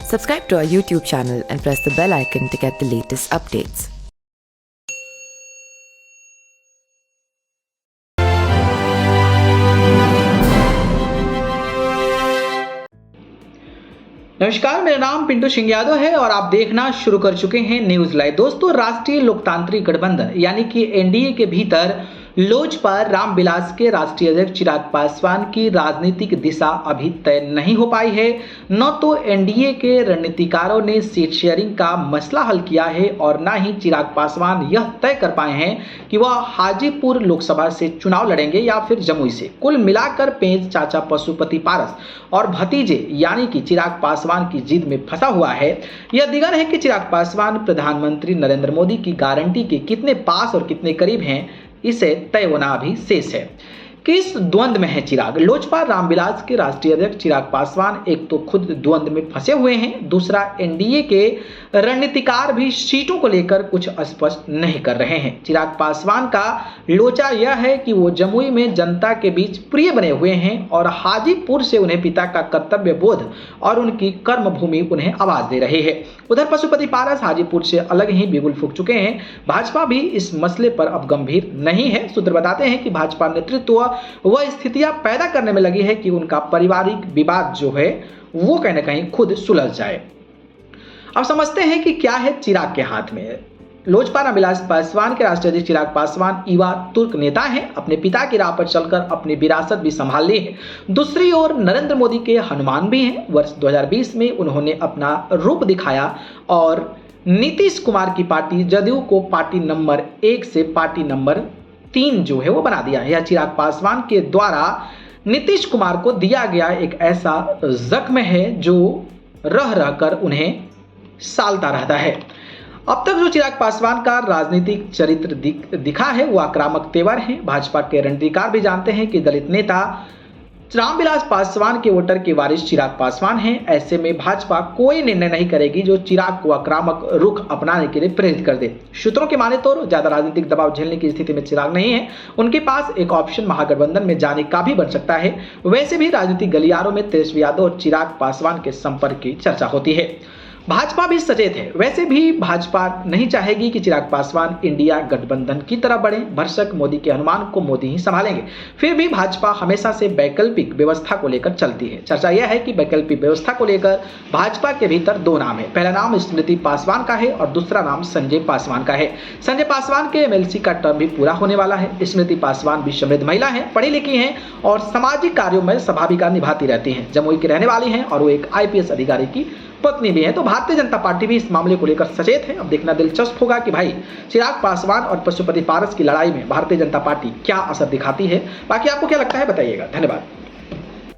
Subscribe to our YouTube channel and press the bell icon to get the latest updates. नमस्कार, मेरा नाम पिंटू सिंह यादव है और आप देखना शुरू कर चुके हैं न्यूज लाइव। दोस्तों, राष्ट्रीय लोकतांत्रिक गठबंधन यानी कि एनडीए के भीतर लोजपा रामविलास के राष्ट्रीय अध्यक्ष चिराग पासवान की राजनीतिक दिशा अभी तय नहीं हो पाई है। न तो एनडीए के रणनीतिकारों ने सीट शेयरिंग का मसला हल किया है और न ही चिराग पासवान यह तय कर पाए हैं कि वह हाजीपुर लोकसभा से चुनाव लड़ेंगे या फिर जमुई से। कुल मिलाकर पेंच चाचा पशुपति पारस और भतीजे यानी कि चिराग पासवान की जिद में फंसा हुआ है। यह दिगर है कि चिराग पासवान प्रधानमंत्री नरेंद्र मोदी की गारंटी के कितने पास और कितने करीब हैं, इसे तय होना अभी शेष है। किस द्वंद में है चिराग? लोजपा रामविलास के राष्ट्रीय अध्यक्ष चिराग पासवान एक तो खुद द्वंद में फंसे हुए हैं, दूसरा एनडीए के रणनीतिकार भी सीटों को लेकर कुछ स्पष्ट नहीं कर रहे हैं। चिराग पासवान का लोचा यह है कि वो जमुई में जनता के बीच प्रिय बने हुए हैं और हाजीपुर से उन्हें पिता का कर्तव्य बोध और उनकी कर्मभूमि उन्हें आवाज दे रही है। उधर पशुपति पारस हाजीपुर से अलग ही बिगुल फूंक चुके हैं। भाजपा भी इस मसले पर अब गंभीर नहीं है। सूत्र बताते हैं कि भाजपा नेतृत्व वह स्थितियां पैदा करने में लगी है कि उनका पारिवारिक विवाद जो है वो कहीं ना कहीं खुद सुलझ जाए। अब समझते हैं कि क्या है चिराग के हाथ में। लोजपा रामविलास पासवान के राष्ट्रीय अध्यक्ष चिराग पासवान युवा तुर्क नेता हैं। अपने पिता की राह पर चलकर अपनी विरासत भी संभाल ली है। दूसरी ओर नरेंद्र मोदी के हनुमान भी हैं। वर्ष 2020 में उन्होंने अपना रूप दिखाया और नीतीश कुमार की पार्टी जदयू को पार्टी नंबर 1 से पार्टी नंबर 3 जो है वो बना दिया। यह चिराग पासवान के द्वारा नीतीश कुमार को दिया गया एक ऐसा जख्म है जो रह रहकर उन्हें सालता रहता है। अब तक जो चिराग पासवान का राजनीतिक चरित्र दिखा है वो आक्रामक तेवर है। भाजपा के रणनीतिकार भी जानते हैं कि दलित नेता रामविलास पासवान के वोटर के वारिस चिराग पासवान हैं। ऐसे में भाजपा कोई निर्णय नहीं करेगी जो चिराग को आक्रामक रुख अपनाने के लिए प्रेरित कर दे। सूत्रों की माने तो ज्यादा राजनीतिक दबाव झेलने की स्थिति में चिराग नहीं है। उनके पास एक ऑप्शन महागठबंधन में जाने का भी बन सकता है। वैसे भी राजनीतिक गलियारों में तेजस्वी यादव और चिराग पासवान के संपर्क की चर्चा होती है। भाजपा भी सचेत है। वैसे भी भाजपा नहीं चाहेगी कि चिराग पासवान इंडिया गठबंधन की तरफ बढ़े। भरसक मोदी के अनुमान को मोदी ही संभालेंगे। फिर भी भाजपा हमेशा से वैकल्पिक व्यवस्था को लेकर चलती है। चर्चा यह है कि वैकल्पिक व्यवस्था को लेकर भाजपा के भीतर 2 नाम है। पहला नाम स्मृति पासवान का है और दूसरा नाम संजय पासवान का है। संजय पासवान के एमएलसी का टर्म भी पूरा होने वाला है। स्मृति पासवान भी समृद्ध महिला है, पढ़ी लिखी है और सामाजिक कार्यों में स्वाभाविका निभाती रहती है। जमुई की रहने वाली है और वो एक IPS अधिकारी की पत्नी भी है। तो भारतीय जनता पार्टी भी इस मामले को लेकर सचेत है। अब देखना दिलचस्प होगा कि भाई चिराग पासवान और पशुपति पारस की लड़ाई में भारतीय जनता पार्टी क्या असर दिखाती है। बाकी आपको क्या लगता है बताइएगा। धन्यवाद।